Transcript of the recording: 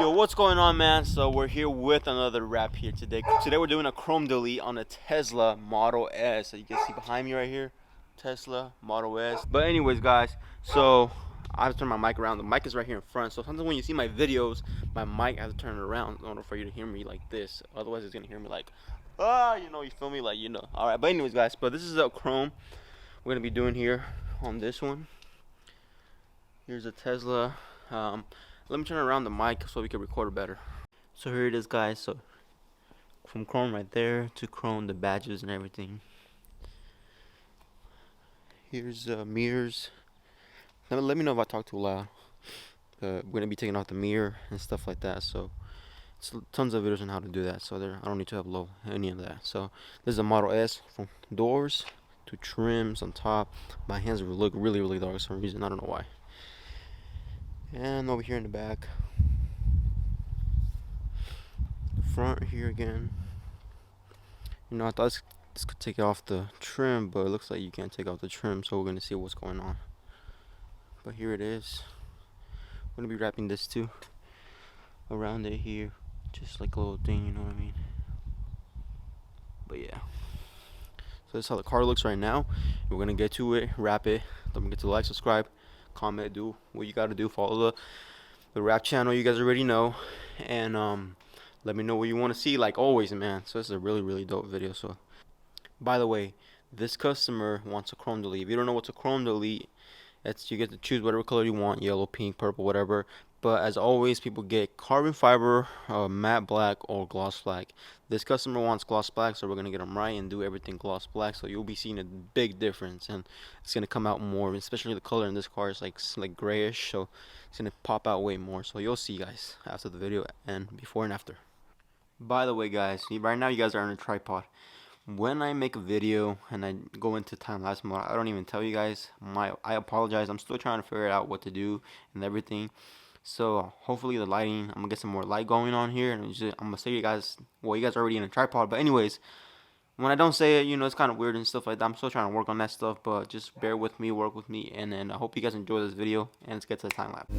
Yo, what's going on, man? So we're here with another wrap here today. Today we're doing a chrome delete on a Tesla Model S. So you can see behind me right here, Tesla Model S. But anyways, guys, so I have to turn my mic around. The mic is right here in front. So sometimes when you see my videos, my mic I have to turn it around in order for you to hear me like this. Otherwise, it's gonna hear me like, you feel me, like All right. But anyways, guys, but this is a chrome we're gonna be doing here on this one. Here's a Tesla. Let me turn around the mic so we can record it better. So here it is, guys. So from chrome right there to chrome, the badges and everything. Here's mirrors. Let me know if I talk too loud. We're gonna be taking off the mirror and stuff like that. So it's tons of videos on how to do that. So I don't need to upload any of that. So this is a Model S, from doors to trims on top. My hands look really dark for some reason. I don't know why. And over here in the back, front here again. I thought this could take off the trim, but it looks like you can't take off the trim, so we're gonna see what's going on. But here it is. We're gonna be wrapping this too around it here, just like a little thing, you know what I mean? But yeah, so that's how the car looks right now. We're gonna get to it, wrap it. Don't forget to like, subscribe, comment, do what you gotta do. Follow the wrap channel, you guys already know, and let me know what you want to see, like always, man. So this is a really dope video. So by the way, this customer wants a chrome delete. If you don't know what's a chrome delete, you get to choose whatever color you want, yellow, pink, purple, whatever. But as always, people get carbon fiber, matte black, or gloss black. This customer wants gloss black, so we're gonna get them right and do everything gloss black. So you'll be seeing a big difference, and it's gonna come out more. Especially the color in this car is like grayish, so it's gonna pop out way more. So you'll see, guys, after the video and before and after. By the way, guys, right now you guys are on a tripod. When I make a video and I go into time-lapse mode, I don't even tell you guys. I apologize. I'm still trying to figure out what to do and everything. So hopefully the lighting, I'm gonna get some more light going on here, and I'm gonna say you guys, well, you guys are already in a tripod. But anyways, when I don't say it, it's kind of weird and stuff like that. I'm still trying to work on that stuff, but just bear with me, work with me, and then I hope you guys enjoy this video. And let's get to the time lapse.